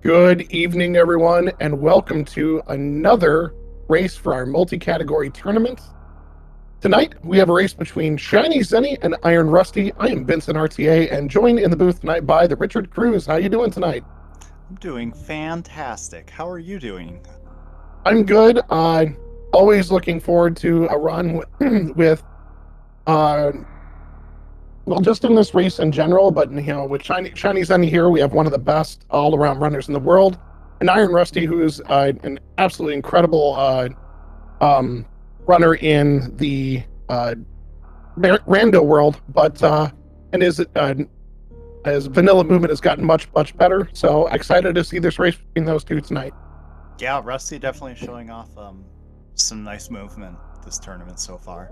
Good evening, everyone, and welcome to another race for our multi-category tournament. Tonight, we have a race between ShinyZeni and ironrusty. I am Vincent RTA, and joined in the booth tonight by the Richard Cruz. How you doing tonight? I'm doing fantastic. How are you doing? I'm good. Always looking forward to a run with, well, just in this race in general, but with ShinyZeni here, we have one of the best all-around runners in the world, and ironrusty, who is an absolutely incredible runner in the rando world, but and his vanilla movement has gotten much better. So excited to see this race between those two tonight. Yeah, Rusty definitely showing off some nice movement this tournament so far.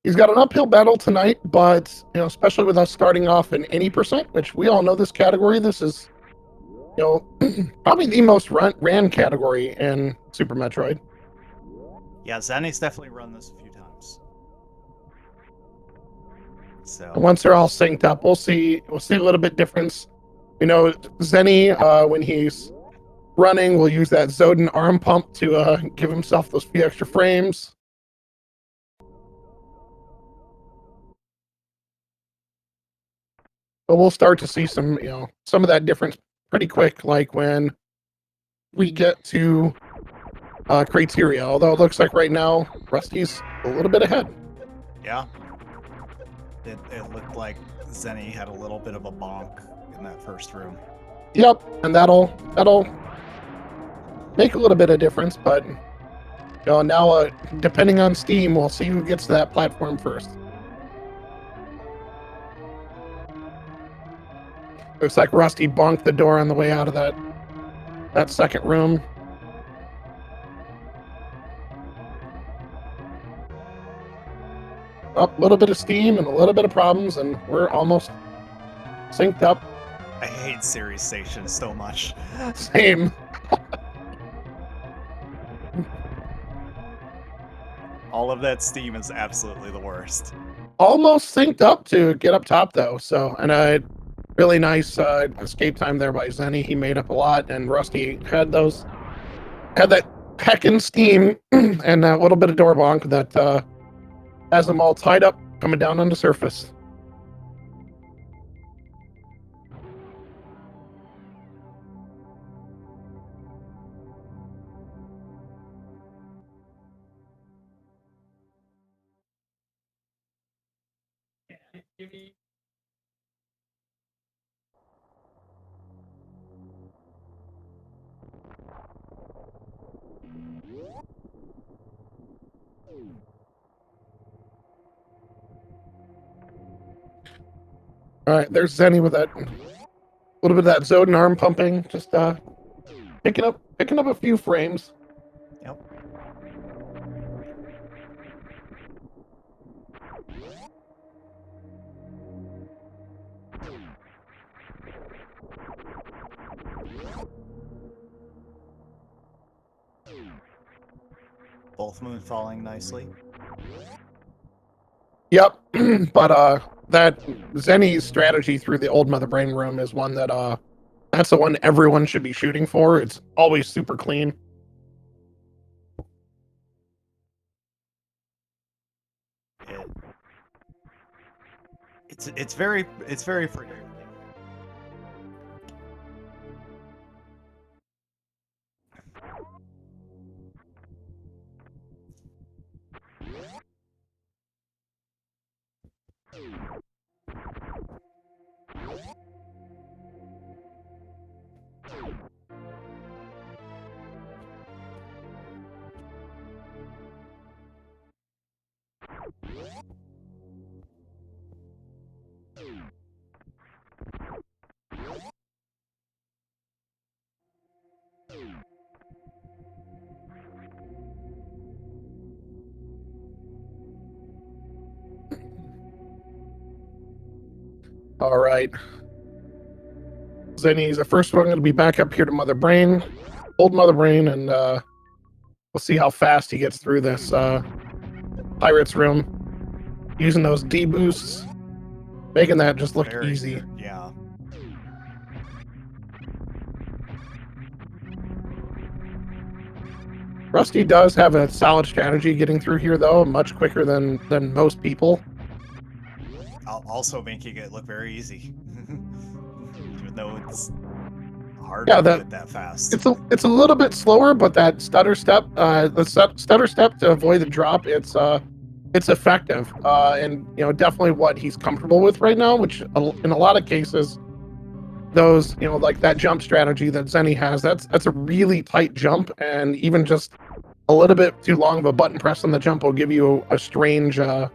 He's got an uphill battle tonight, but especially with us starting off in 80%, which we all know this category. This is probably the most ran category in Super Metroid. Yeah, Zeni's definitely run this a few times. So and once they're all synced up, we'll see a little bit difference. Zeni, when he's running, will use that Zoden arm pump to give himself those few extra frames. But we'll start to see some of that difference pretty quick, like when we get to criteria. Although it looks like right now Rusty's a little bit ahead. Yeah, it looked like Zeni had a little bit of a bonk in that first room. Yep, and that'll make a little bit of difference. But now depending on Steam, we'll see who gets to that platform first. Looks like Rusty bonked the door on the way out of that second room. Up a little bit of steam and a little bit of problems, and we're almost synced up. I hate series stations so much. Same. All of that steam is absolutely the worst. Almost synced up to get up top though. So, and a really nice escape time there by Zeni. He made up a lot, and Rusty had that heckin' steam and a little bit of door bonk that has them all tied up coming down on the surface. All right, there's Zeni with that little bit of that Zoden arm pumping, just picking up a few frames. Yep. Both moon falling nicely. Yep, but that Zeni's strategy through the old Mother Brain room is one that that's the one everyone should be shooting for. It's always super clean. It's very forgiving. All right. Zeni's the first one going to be back up here to Mother Brain, old Mother Brain, and we'll see how fast he gets through this Pirates room, using those D boosts, making that just look Very easy. good, yeah. Rusty does have a solid strategy getting through here, though, much quicker than most people. Also making it look very easy, even though it's hard Yeah, to do it that fast. it's a little bit slower, but that stutter step, stutter step to avoid the drop, it's effective, and you know, definitely what he's comfortable with right now. Which in a lot of cases, those, you know, like that jump strategy that Zenny has, that's a really tight jump, and even just a little bit too long of a button press on the jump will give you a strange, or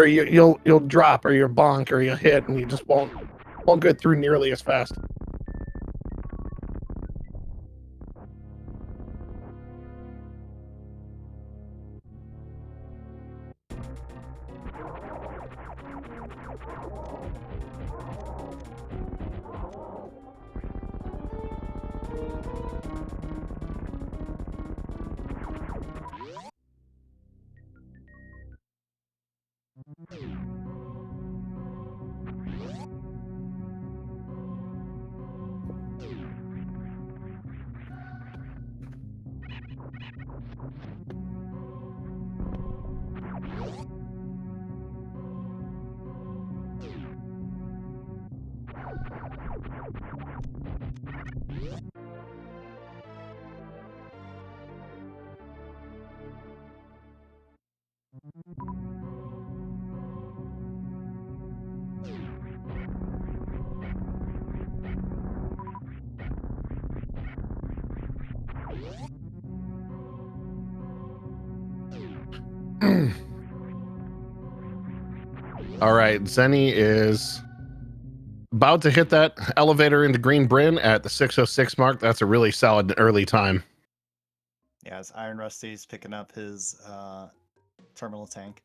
you'll drop, or you'll bonk, or you'll hit, and you just won't get through nearly as fast. All right, Zenny is about to hit that elevator into Green Bryn at the 6:06 mark. That's a really solid early time. Yeah, as Iron Rusty's picking up his terminal tank.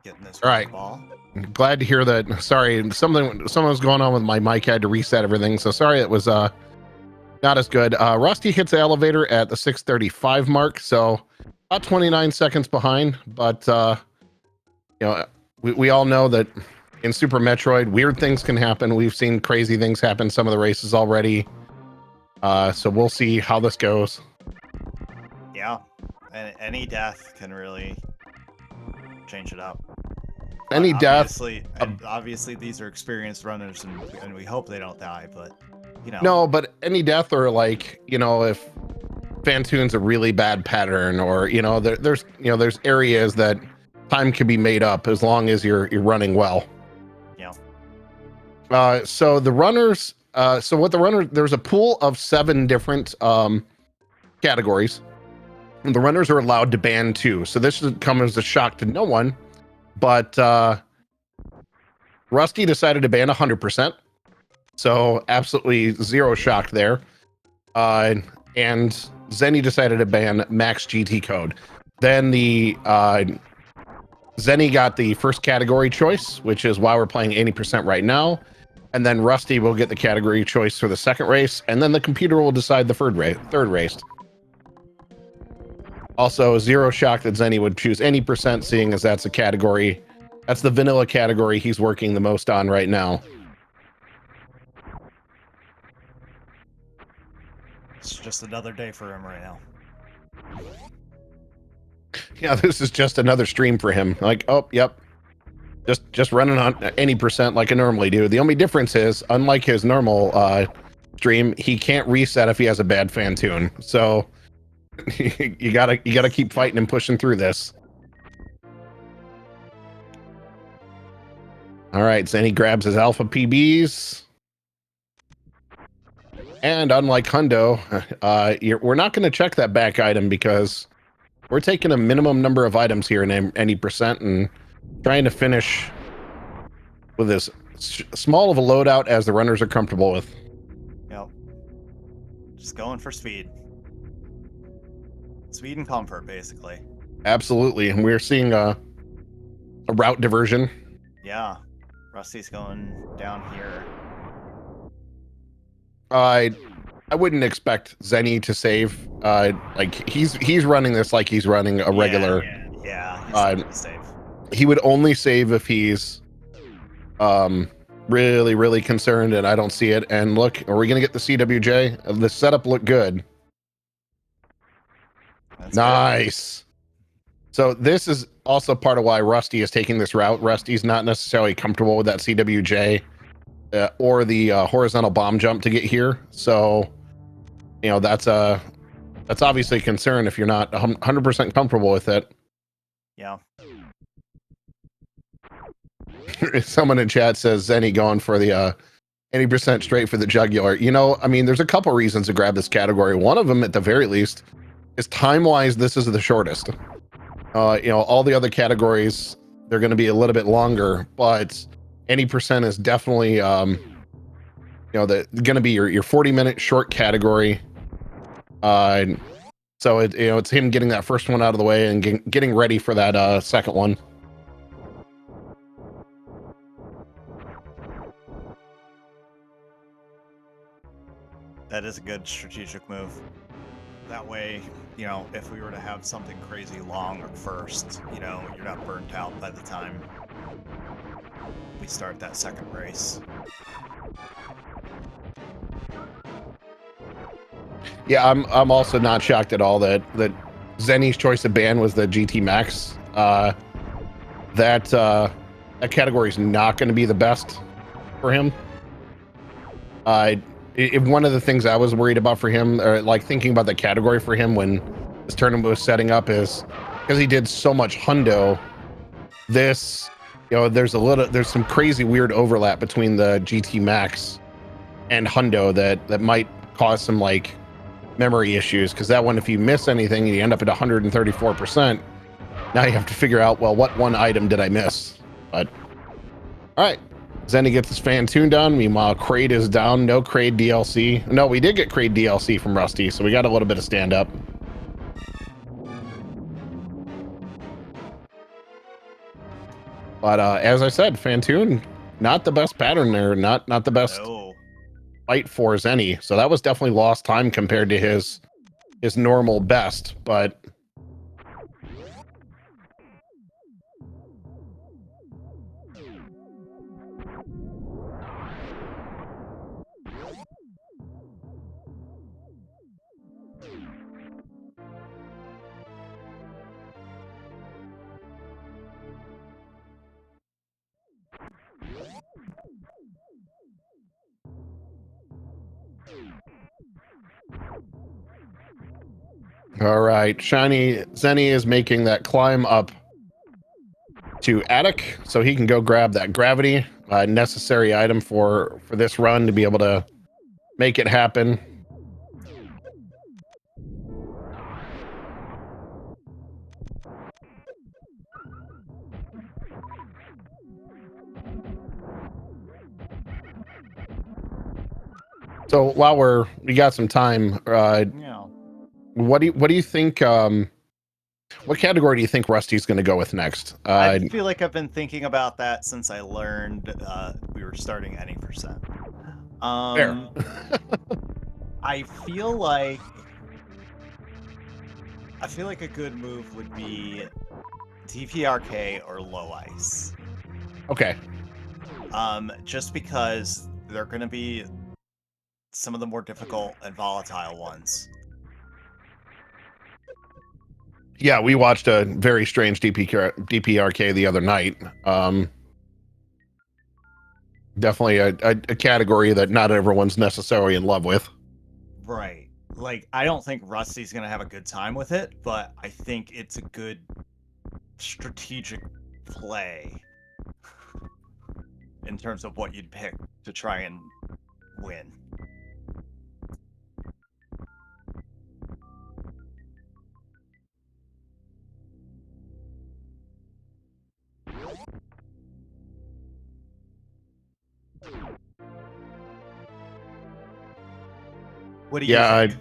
Getting this All right. ball. Glad to hear that. Sorry, something was going on with my mic. I had to reset everything, so sorry it was not as good. Rusty hits the elevator at the 6:35 mark, so about 29 seconds behind. But you know, we all know that in Super Metroid, weird things can happen. We've seen crazy things happen some of the races already. So we'll see how this goes. Yeah, and any death can really change it up. Any death. Obviously, these are experienced runners, and we hope they don't die. But you know, No, but any death, or like, you know, if Fantoon's a really bad pattern, or you know, there's areas that time can be made up as long as you're running well. Yeah. So the runners. There's a pool of 7 different categories. And the runners are allowed to ban 2. So this should come as a shock to no one. But Rusty decided to ban 100%. So absolutely zero shock there. And Zenny decided to ban max GT code. Then the Zenny got the first category choice, which is why we're playing 80% right now. And then Rusty will get the category choice for the second race. And then the computer will decide the third race. Also, zero shock that Zenny would choose any percent, seeing as that's a category. That's the vanilla category he's working the most on right now. It's just another day for him right now. Yeah, this is just another stream for him. Like, oh, yep. Just running on any percent like I normally do. The only difference is, unlike his normal stream, he can't reset if he has a bad Fantoon. So you gotta keep fighting and pushing through this. All right, Zenny grabs his alpha PBs. And unlike Hundo, we're not going to check that back item because we're taking a minimum number of items here in any percent and trying to finish with as small of a loadout as the runners are comfortable with. Yep. Just going for speed. Speed and comfort, basically. Absolutely. And we're seeing a route diversion. Yeah. Rusty's going down here. I wouldn't expect Zenny to save. Like he's running this like he's running a regular Yeah, he's not gonna save. He would only save if he's really, really concerned, and I don't see it. And look, are we gonna get the CWJ? The setup looked good. That's Nice. Good. So this is also part of why Rusty is taking this route. Rusty's not necessarily comfortable with that CWJ or the horizontal bomb jump to get here. So, you know, that's obviously a concern if you're not 100% comfortable with it. Yeah. Someone in chat says Zenny going for the 80% straight for the jugular. You know, I mean, there's a couple reasons to grab this category. One of them, at the very least, is time-wise, this is the shortest. You know, all the other categories, they're going to be a little bit longer, but any percent is definitely, you know, going to be your 40-minute short category. So it, you know, it's him getting that first one out of the way and getting ready for that second one. That is a good strategic move. That way, you know, if we were to have something crazy long at first, you know, you're not burnt out by the time we start that second race. Yeah, I'm also not shocked at all that Zenny's choice of band was the GT Max. That category is not going to be the best for him. One of the things I was worried about for him, or like thinking about the category for him when this tournament was setting up, is because he did so much hundo. This, you know, there's some crazy weird overlap between the GT Max and hundo that might cause some like memory issues, because that one, if you miss anything and you end up at 134%, now you have to figure out, well, what one item did I miss? But all right, Zenny gets his fan tune down. Meanwhile, Kraid is down. No Kraid DLC. No, we did get Kraid DLC from Rusty, so we got a little bit of stand up. But as I said, Fantoon, not the best pattern there, not the best fight for Zenny. So that was definitely lost time compared to his normal best, but all right, ShinyZeni is making that climb up to Attic so he can go grab that gravity, necessary item for this run to be able to make it happen. So while we got some time, Yeah. what do you think? What category do you think Rusty's going to go with next? I feel like I've been thinking about that since I learned we were starting any percent. Fair. I feel like a good move would be DPRK or low ice. Okay. Just because they're going to be some of the more difficult and volatile ones. Yeah, we watched a very strange DPRK the other night. Definitely a category that not everyone's necessarily in love with. Right. Like, I don't think Rusty's going to have a good time with it, but I think it's a good strategic play in terms of what you'd pick to try and win. What do you think?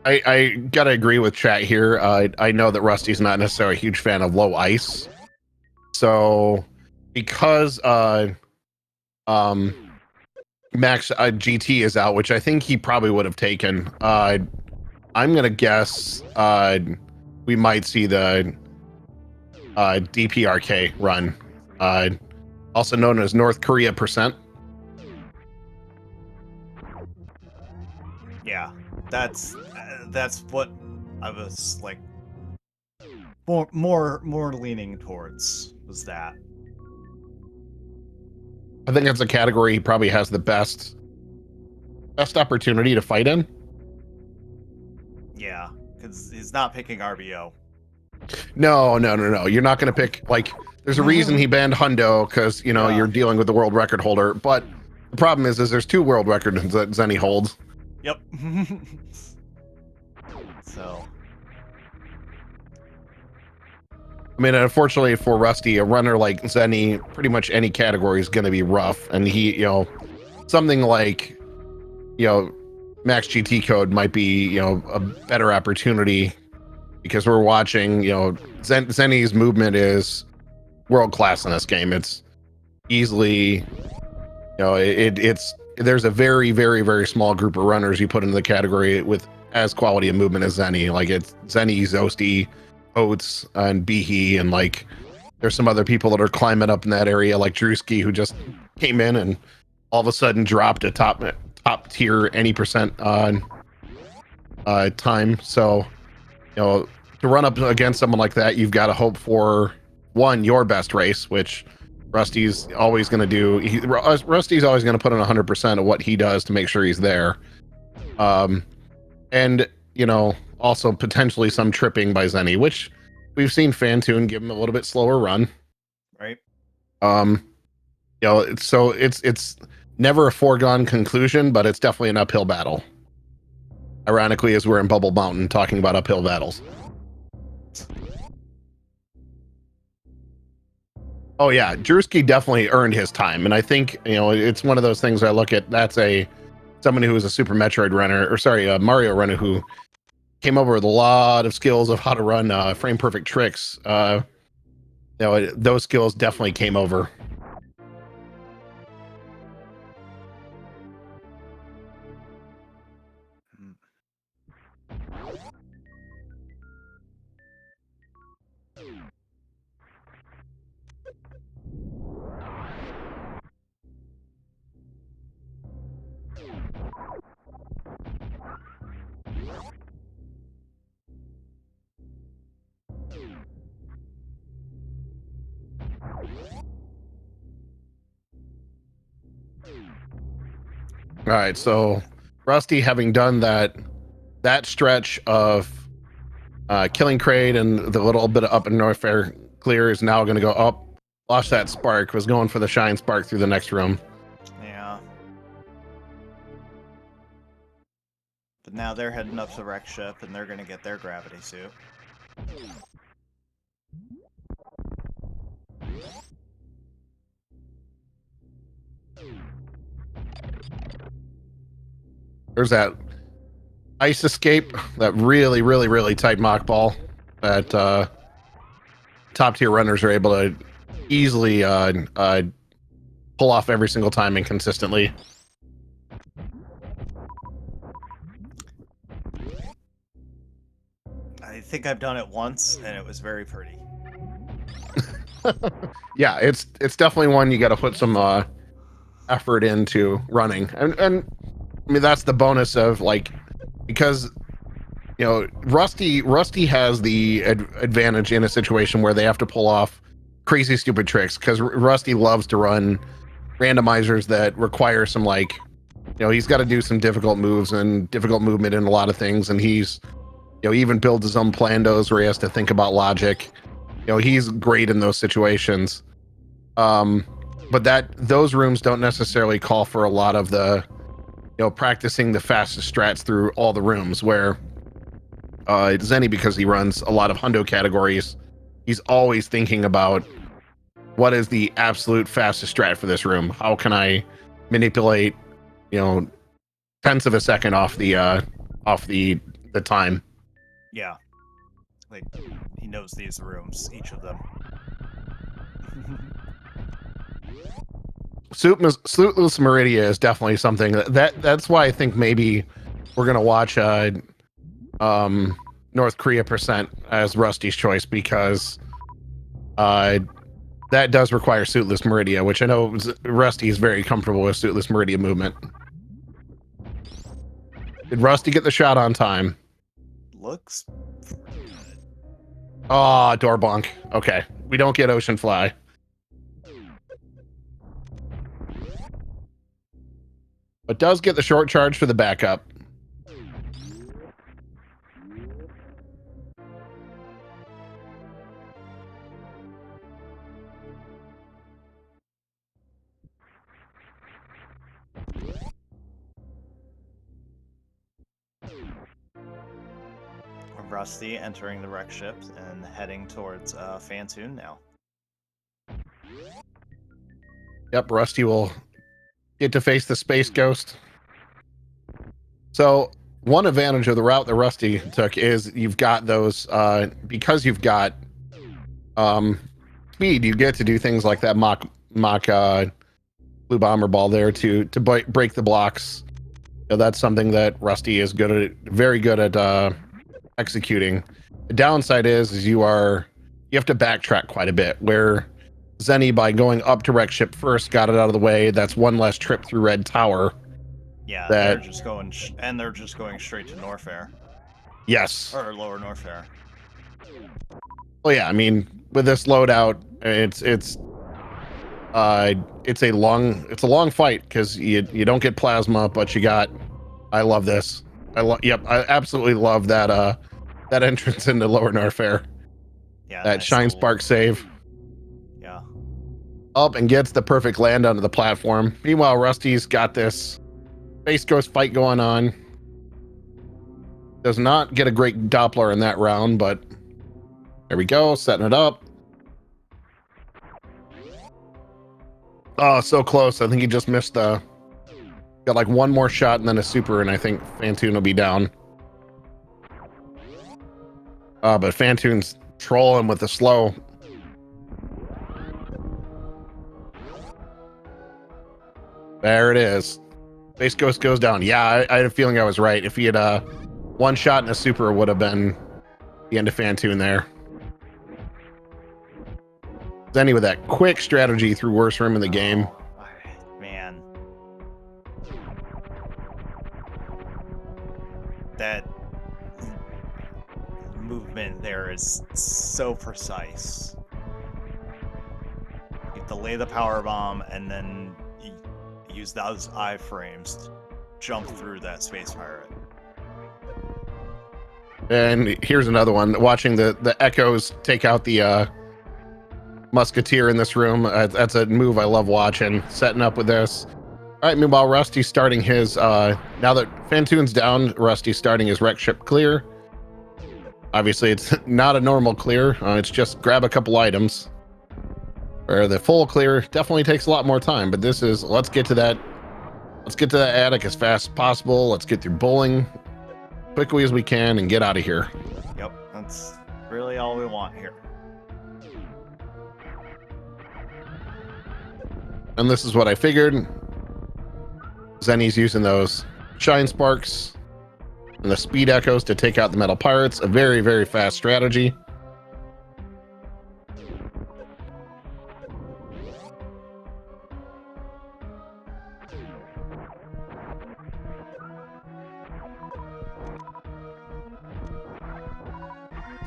I gotta agree with chat here. I know that Rusty's not necessarily a huge fan of low ice, so because Max GT is out, which I think he probably would have taken. I'm gonna guess we might see the DPRK run, also known as North Korea percent. Yeah, that's what I was like more leaning towards, was that. I think that's a category he probably has the best opportunity to fight in. Yeah, because he's not picking RBO. No. You're not going to pick, like, there's a reason he banned Hundo, because, you know, you're dealing with the world record holder. But the problem is there's 2 world records that Zeni holds. Yep. So. I mean, unfortunately for Rusty, a runner like Zeni, pretty much any category is going to be rough. And he, you know, something like, you know, Max GT code might be, you know, a better opportunity, because we're watching, you know, Zeni's movement is world class in this game. It's easily, you know, it's there's a very, very, very small group of runners you put into the category with as quality of movement as Zeni. Like, it's Zeni, Zosti, Oates, and Behe, and like there's some other people that are climbing up in that area, like Drewski, who just came in and all of a sudden dropped a top tier any percent on time. So, you know, to run up against someone like that, you've got to hope for, one, your best race, which Rusty's always going to do. Rusty's always going to put in 100% of what he does to make sure he's there. And, you know, also potentially some tripping by Zeni, which we've seen Fantoon give him a little bit slower run. Right. You know, so it's never a foregone conclusion, but it's definitely an uphill battle. Ironically, as we're in Bubble Mountain talking about uphill battles. Oh yeah, Drewski definitely earned his time, and I think, you know, it's one of those things I look at. That's someone who was a Super Metroid runner, or sorry, a Mario runner who came over with a lot of skills of how to run frame perfect tricks. You know, those skills definitely came over. All right, so Rusty, having done that stretch of killing Kraid and the little bit of up and north fair clear, is now going to go up. Lost that spark, was going for the shine spark through the next room. Yeah. But now they're heading up to the wreck ship, and they're going to get their gravity suit. There's that ice escape, that really, really, really tight mock ball that top tier runners are able to easily pull off every single time and consistently. I think I've done it once, and it was very pretty. Yeah, it's definitely one you got to put some effort into running, and I mean, that's the bonus of, like, because, you know, Rusty has the advantage in a situation where they have to pull off crazy stupid tricks, because Rusty loves to run randomizers that require some, like, you know, he's got to do some difficult moves and difficult movement in a lot of things, and he's, you know, he even builds his own plandos where he has to think about logic. You know, he's great in those situations. But those rooms don't necessarily call for a lot of the, you know, practicing the fastest strats through all the rooms, where Zeni, because he runs a lot of hundo categories, he's always thinking about what is the absolute fastest strat for this room. How can I manipulate, you know, tenths of a second off the time. Yeah. Like, he knows these rooms, each of them. Sleepless Meridia is definitely something that's why I think maybe we're gonna watch North Korea percent as Rusty's choice, because That does require Suitless Meridia, which I know Rusty is very comfortable with Suitless Meridia movement. Did Rusty get the shot on time? Looks. Oh, door bonk. Okay, we don't get Ocean Fly. But does get the short charge for the backup. Rusty entering the wreck ship and heading towards Fantoon now. Yep, Rusty will get to face the Space Ghost. So one advantage of the route that Rusty took is you've got those, because you've got speed, you get to do things like that mock blue bomber ball there to break the blocks. So that's something that Rusty is good at, very good at executing. The downside is you have to backtrack quite a bit, where Zeni, by going up to wreck ship first, got it out of the way. That's one less trip through Red Tower. Yeah, that, they're just going and they're just going straight to Norfair. Yes. Or Lower Norfair. Well, yeah, I mean, with this loadout, it's a long fight because you don't get plasma, but you got. I love this. I absolutely love that entrance into Lower Norfair. Yeah, that nice Shine little, Spark save. Yeah. Up and gets the perfect land onto the platform. Meanwhile, Rusty's got this Space Ghost fight going on. Does not get a great Doppler in that round, but there we go, setting it up. Oh, so close. I think he just missed got like one more shot and then a super, and I think Fantoon will be down. But Fantoon's trolling with the slow. There it is. Space Ghost goes down. Yeah, I had a feeling I was right. If he had one shot and a super, would have been the end of Fantoon there. Zeni with that quick strategy through worst room in the game. Man. That movement there is so precise. You have to lay the power bomb and then use those iframes to jump through that space pirate. And here's another one. Watching the echoes take out the musketeer in this room. That's a move I love watching. Setting up with this. All right, meanwhile, Rusty's starting his, now that Fantoon's down, Rusty's starting his wreck ship clear. Obviously, it's not a normal clear. It's just grab a couple items. Where the full clear definitely takes a lot more time, but this is, let's get to that attic as fast as possible. Let's get through bowling quickly as we can and get out of here. Yep, that's really all we want here. And this is what I figured. Zeni's using those Shine Sparks and the Speed Echoes to take out the Metal Pirates. A very, very fast strategy.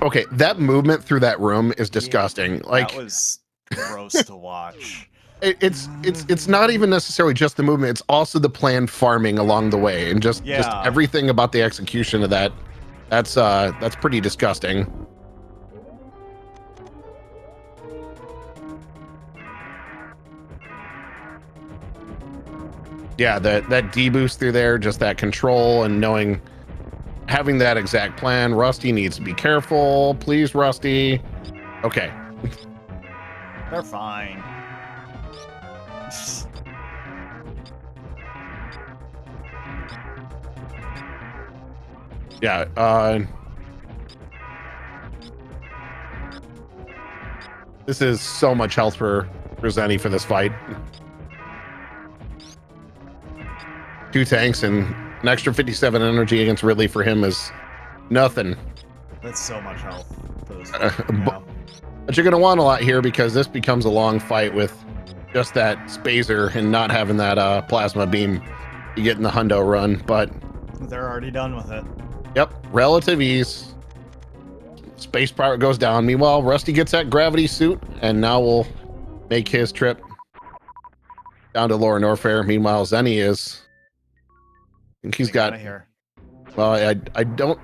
Okay, that movement through that room is disgusting. Like, that was gross to watch. It's not even necessarily just the movement, it's also the planned farming along the way, and just everything about the execution of that. That's pretty disgusting. Yeah, that D boost through there, just that control and knowing, having that exact plan. Rusty needs to be careful, please, Rusty. Okay. They're fine. Yeah, this is so much health for Zeni for this fight. 2 tanks and an extra 57 energy against Ridley for him is nothing. That's so much health. Those, But you're going to want a lot here because this becomes a long fight with just that spazer and not having that plasma beam you get in the hundo run. But they're already done with it. yep, relative ease. Space power goes down. Meanwhile, Rusty gets that gravity suit, and now we'll make his trip down to Lower Norfair. Meanwhile, Zeni is. I think he's got. Here. Well, I don't.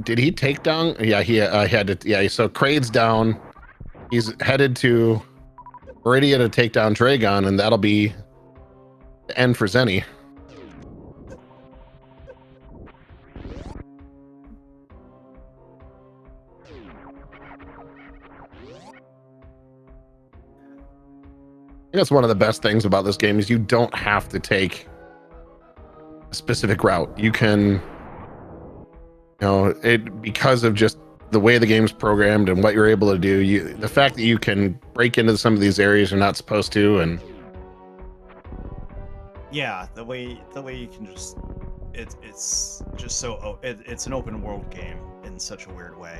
Did he take down? Yeah, he had to. Yeah, so Kraid's down. He's headed to Meridia to take down Dragon, and that'll be the end for Zeni. That's one of the best things about this game is you don't have to take a specific route. You can, it because of just the way the game's programmed and what you're able to do. The fact that you can break into some of these areas you're not supposed to, and yeah, the way you can just it's just so it's an open world game in such a weird way.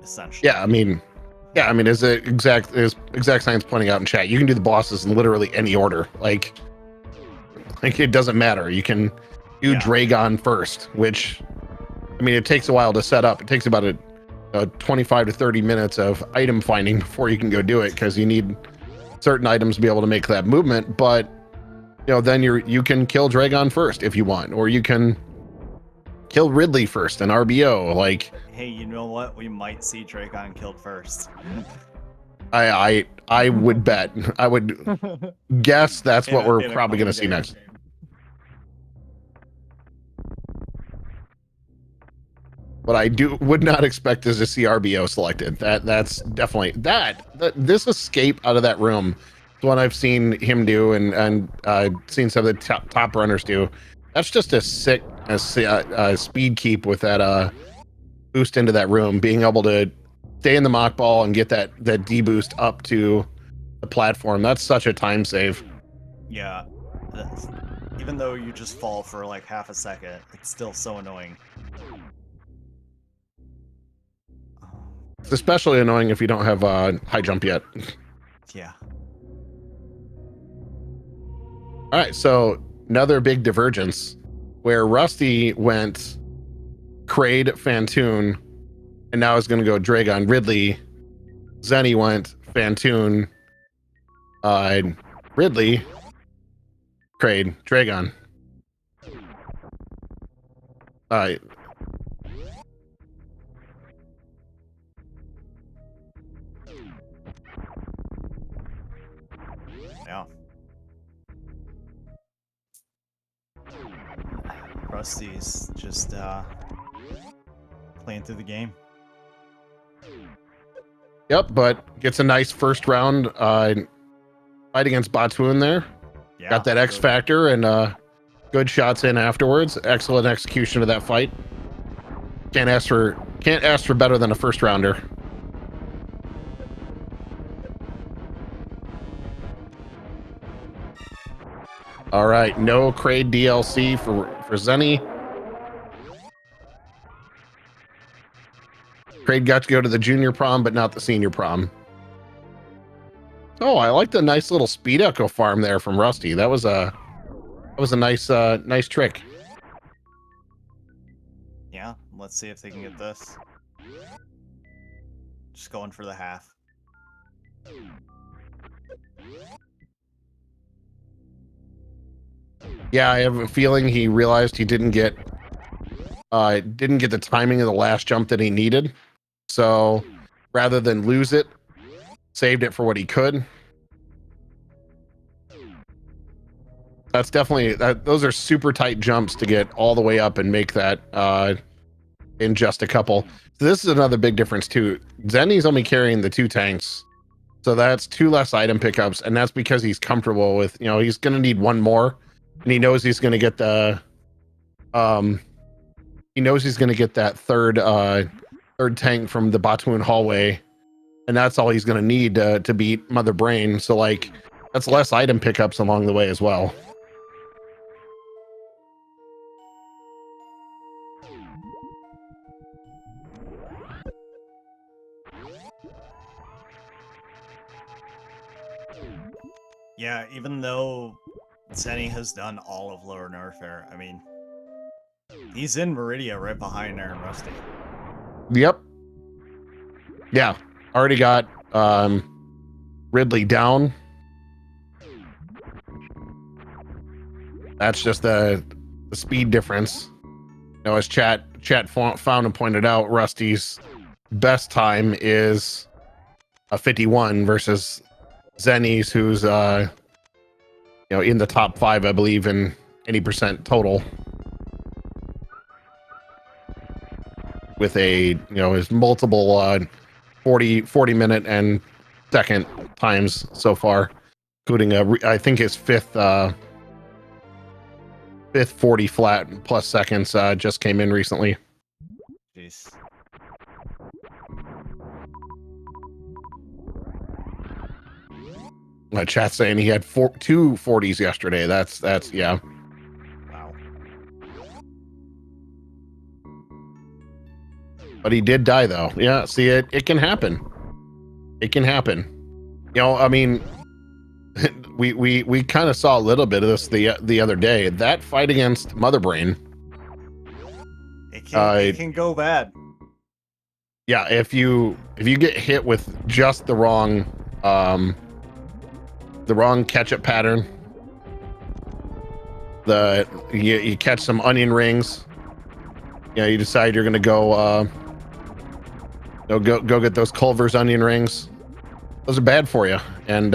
Essentially. Yeah, I mean, as exact science pointing out in chat, you can do the bosses in literally any order. Like it doesn't matter. You can do Dragon first, which, I mean, it takes a while to set up. It takes about a 25 to 30 minutes of item finding before you can go do it, because you need certain items to be able to make that movement. But then you can kill Dragon first if you want, or you can kill Ridley first and RBO. Like, hey, you know what? We might see Dragon killed first. I would bet. I would guess that's what we're probably going to see next. What I would not expect is to see RBO selected. That's definitely this escape out of that room is what I've seen him do, and seen some of the top runners do. That's just a sick speed keep with that boost into that room, being able to stay in the mock ball and get that D boost up to the platform. That's such a time save. Yeah, even though you just fall for like half a second, it's still so annoying. It's especially annoying if you don't have high jump yet. Yeah. All right, so another big divergence where Rusty went Kraid, Fantoon, and now is going to go Dragon, Ridley. Zeni went Fantoon, Ridley, Kraid, Dragon. All right. Yeah. Rusty's just playing through the game. Yep, but gets a nice first round fight against Batoon there. Yeah, got that X factor and good shots in afterwards. Excellent execution of that fight. Can't ask for better than a first rounder. All right, no Kraid DLC for Zeni. Kraid got to go to the junior prom, but not the senior prom. Oh, I like the nice little speed echo farm there from Rusty. That was a nice trick. Yeah, let's see if they can get this. Just going for the half. Yeah, I have a feeling he realized he didn't get the timing of the last jump that he needed. So rather than lose it, saved it for what he could. That's definitely those are super tight jumps to get all the way up and make that in just a couple. So this is another big difference too. Zeni's only carrying the 2 tanks. So that's 2 less item pickups, and that's because he's comfortable with, he's gonna need 1 more. And he knows he's gonna get the that third tank from the Batoon hallway, and that's all he's gonna need to beat Mother Brain. So like that's less item pickups along the way as well. Yeah, even though Zenny has done all of Lower Norfair, I mean, he's in Meridia right behind Iron Rusty. Yep. Yeah. Already got Ridley down. That's just the speed difference. You know, as chat found and pointed out, Rusty's best time is a 51 versus Zenny's, who's in the top 5, I believe, in any percent total, with his multiple 40 minute and second times so far, including I think his fifth 40 flat plus seconds just came in recently. Jeez. Chat saying he had 2 40s yesterday. That's yeah. Wow. But he did die though. Yeah, see, it can happen. It can happen. I mean, we kind of saw a little bit of this the other day. That fight against Mother Brain. It can go bad. Yeah, if you get hit with just the wrong catch-up pattern, you catch some onion rings. You decide you're gonna go get those Culver's onion rings. Those are bad for you, and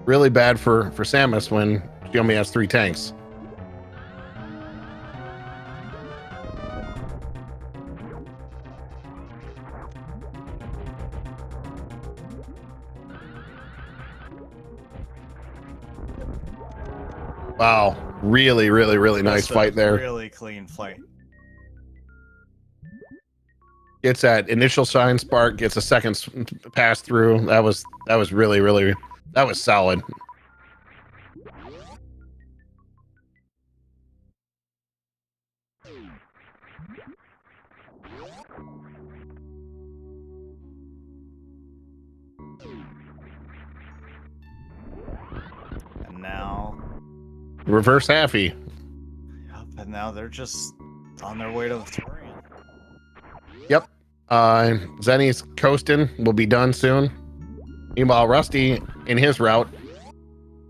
really bad for Samus when she only has 3 tanks. Wow, really nice fight there. Really clean fight. Gets that initial shine spark, gets a second pass through. That was really that was solid. And now Reverse halfy. Yep, and now they're just on their way to the Torian. Yep. Zenny's coasting, will be done soon. Meanwhile, Rusty in his route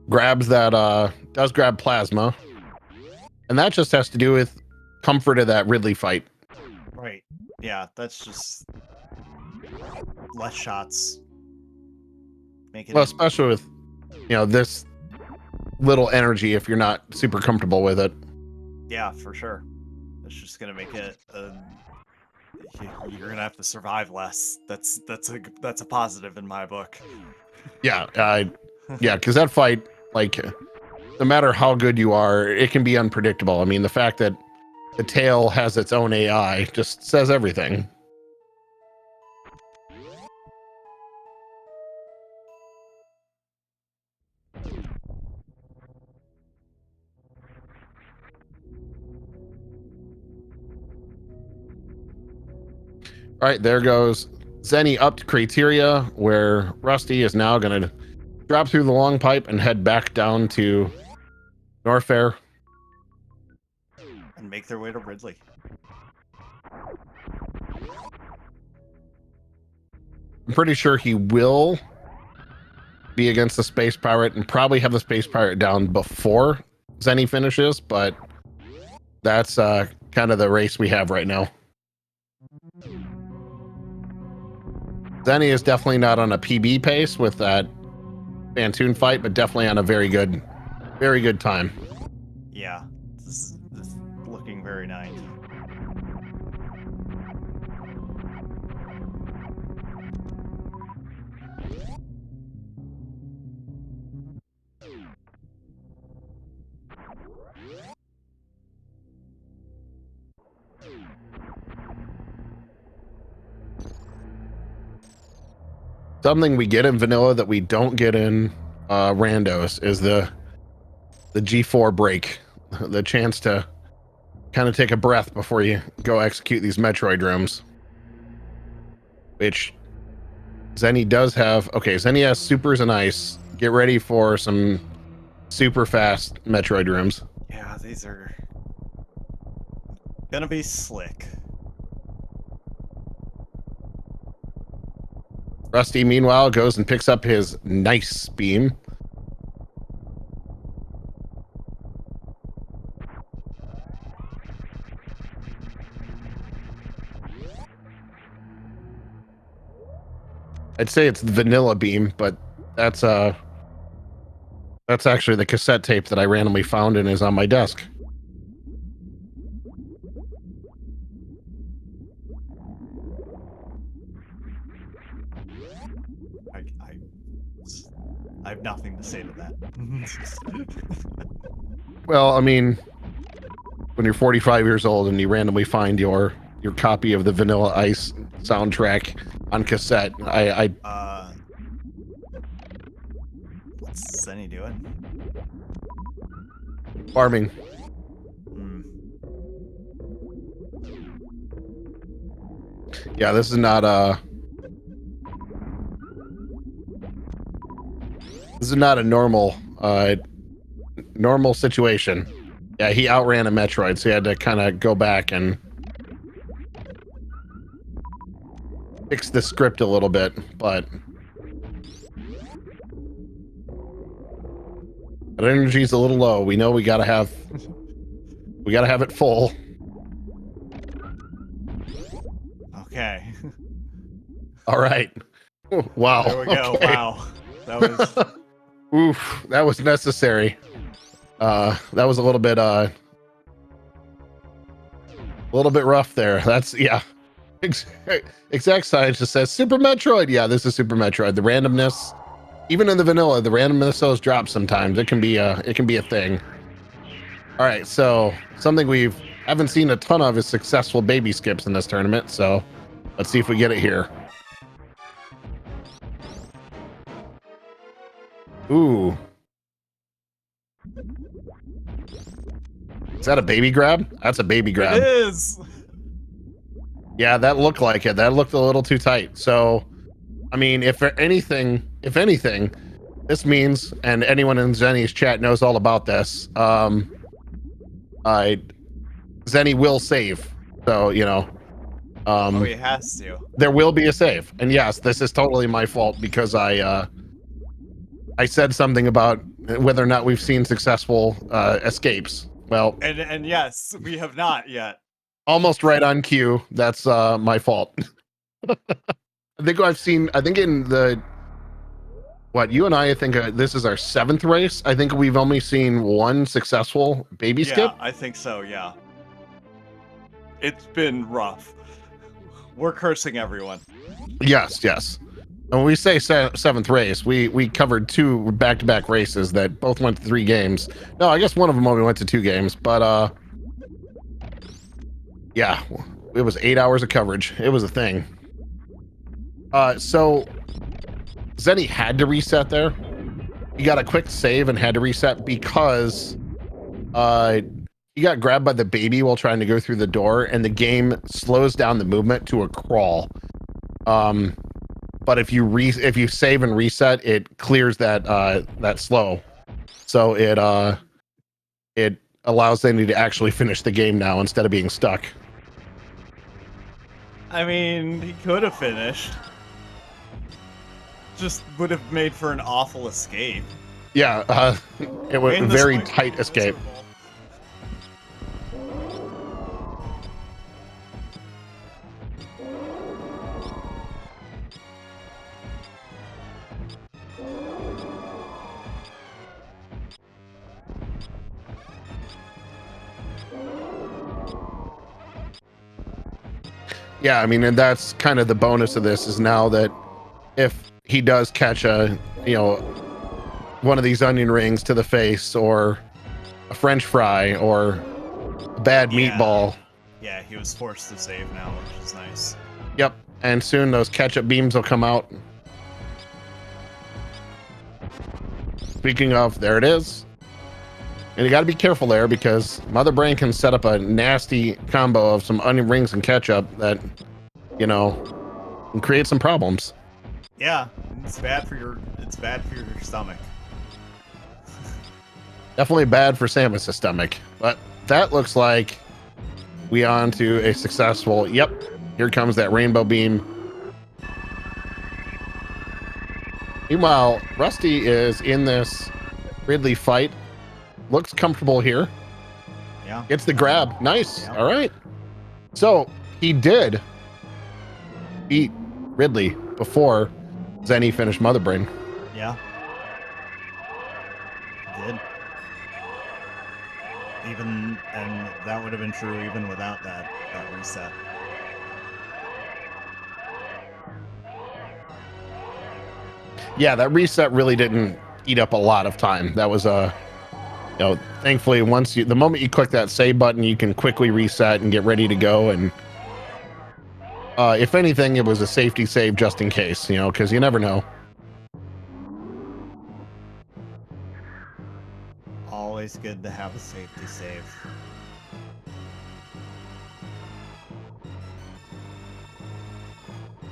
grabs does grab plasma, and that just has to do with comfort of that Ridley fight. Right. Yeah, that's just less shots. Well, especially with this little energy, if you're not super comfortable with it. Yeah, for sure. It's just gonna make it. You're gonna have to survive less. That's a positive in my book. Yeah, yeah, because that fight, no matter how good you are, it can be unpredictable. I mean, the fact that the tail has its own AI just says everything. All right, there goes Zenny up to Criteria, where Rusty is now going to drop through the long pipe and head back down to Norfair. And make their way to Ridley. I'm pretty sure he will be against the Space Pirate and probably have the Space Pirate down before Zenny finishes, but that's kind of the race we have right now. Zenny is definitely not on a PB pace with that Bantoon fight, but definitely on a very good time. Yeah, this is looking very nice. Something we get in vanilla that we don't get in randos is the G4 break, the chance to kind of take a breath before you go execute these Metroid rooms, which Zenny does have. Okay, Zenny has supers and ice, get ready for some super fast Metroid rooms. Yeah, these are gonna be slick. Rusty, meanwhile, goes and picks up his nice beam. I'd say it's the vanilla beam, but that's actually the cassette tape that I randomly found and is on my desk. I have nothing to say to that. Well, I mean, when you're 45 years old and you randomly find your copy of the Vanilla Ice soundtrack on cassette, What's Zenny doing? farming. Yeah, this is not a normal situation. Yeah, he outran a Metroid, so he had to kind of go back and fix the script a little bit, but energy's a little low. We know we gotta have it full. Okay. All right. Wow. There we go. Okay. Wow. That was Oof, that was necessary. That was a little bit rough there. That's, yeah. Exact Science just says Super Metroid. Yeah, this is Super Metroid. The randomness, even in the vanilla, the randomness those drops sometimes. It can be a thing. All right, so something we haven't seen a ton of is successful baby skips in this tournament. So let's see if we get it here. Ooh. Is that a baby grab? That's a baby grab. It is. Yeah, that looked like it. That looked a little too tight. So, I mean, if anything, this means, and anyone in Zenny's chat knows all about this, Zenny will save. So, you know, Oh, he has to. there will be a save. And yes, this is totally my fault because I said something about whether or not we've seen successful escapes. Well, And yes, we have not yet. almost right on cue. That's my fault. I think in the you and I think this is our 7th race. I think we've only seen one successful baby skip. Yeah, I think so, yeah. It's been rough. We're cursing everyone. Yes. And when we say 7th race, we covered 2 back-to-back races that both went to 3 games. No, I guess one of them only went to 2 games, but yeah, it was 8 hours of coverage. It was a thing. So Zenny had to reset there. He got a quick save and had to reset because he got grabbed by the baby while trying to go through the door, and the game slows down the movement to a crawl. But if you save and reset, it clears that slow. So it allows Zenny to actually finish the game now instead of being stuck. I mean, he could have finished. Just would have made for an awful escape. Yeah, it was a very tight escape. Yeah, I mean, and that's kind of the bonus of this is now that if he does catch one of these onion rings to the face or a French fry or a bad meatball. Yeah, he was forced to save now, which is nice. Yep, and soon those ketchup beams will come out. Speaking of, there it is. And you got to be careful there because Mother Brain can set up a nasty combo of some onion rings and ketchup that, can create some problems. Yeah, it's bad for It's bad for your stomach. Definitely bad for Samus's stomach. But that looks like we on to a successful. Yep. Here comes that rainbow beam. Meanwhile, Rusty is in this Ridley fight. Looks comfortable here. Yeah. Gets the grab. Nice. Yeah. All right. So he did beat Ridley before Zenny finished Mother Brain. Yeah. Did. And that would have been true even without that reset. Yeah, that reset really didn't eat up a lot of time. That was thankfully the moment you click that save button, you can quickly reset and get ready to go. And if anything, it was a safety save just in case, because you never know. Always good to have a safety save.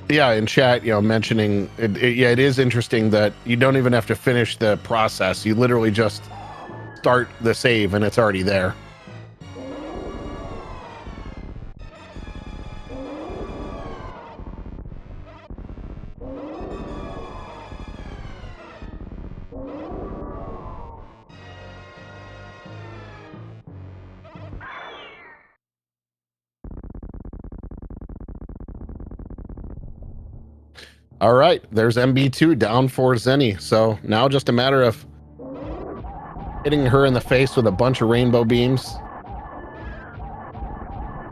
Yeah, in chat, mentioning it is interesting that you don't even have to finish the process. You literally just start the save and it's already there. All right, there's MB2 down for Zenny. So now just a matter of hitting her in the face with a bunch of rainbow beams.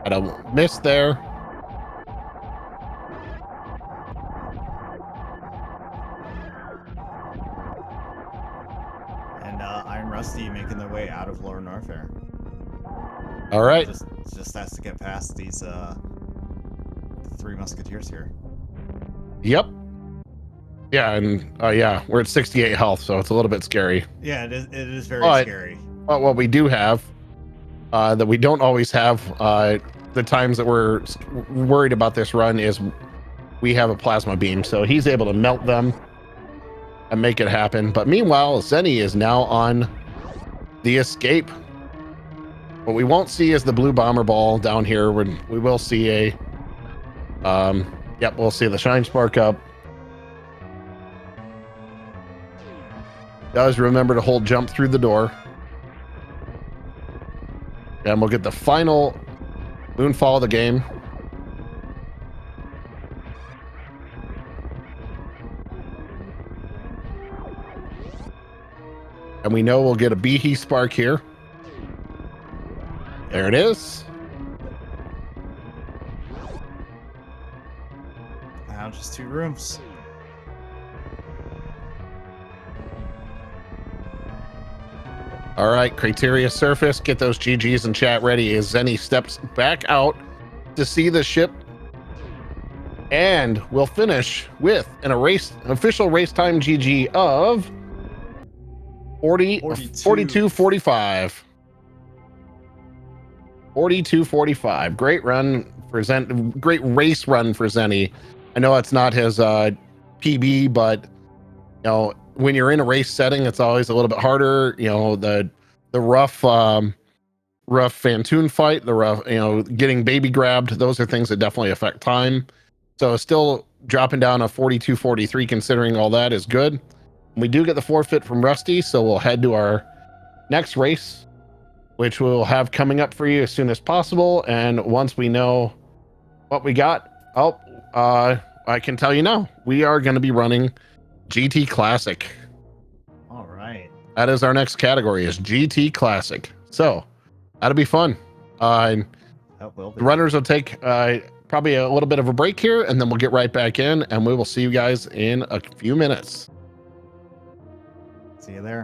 Had a miss there. And Iron Rusty making their way out of Lower Norfair. All right. Just has to get past these three musketeers here. Yep. Yeah, and yeah, we're at 68 health, so it's a little bit scary. Yeah, it is very scary. But what we do have, that we don't always have, the times that we're worried about this run is we have a plasma beam, so he's able to melt them and make it happen. But meanwhile, Zenny is now on the escape. What we won't see is the blue bomber ball down here. We will see a, yep, we'll see the shine spark up. Does remember to hold jump through the door. And we'll get the final moonfall of the game. And we know we'll get a Behe spark here. There it is. Now just 2 rooms. All right, criteria surface. Get those GGs in chat ready as Zenny steps back out to see the ship. And we'll finish with an official race time GG of 42:45. 42:45. Great run for Zen. Great race run for Zenny. I know it's not his PB, but when you're in a race setting, it's always a little bit harder. The rough Fantoon fight, the rough, getting baby grabbed. Those are things that definitely affect time. So still dropping down a 42:43, considering all that, is good. We do get the forfeit from Rusty, so we'll head to our next race, which we'll have coming up for you as soon as possible. And once we know what we got, I can tell you now, we are going to be running GT Classic. All right. That is our next category, is GT Classic. So that'll be fun. The runners will take probably a little bit of a break here, and then we'll get right back in, and we will see you guys in a few minutes. See you there.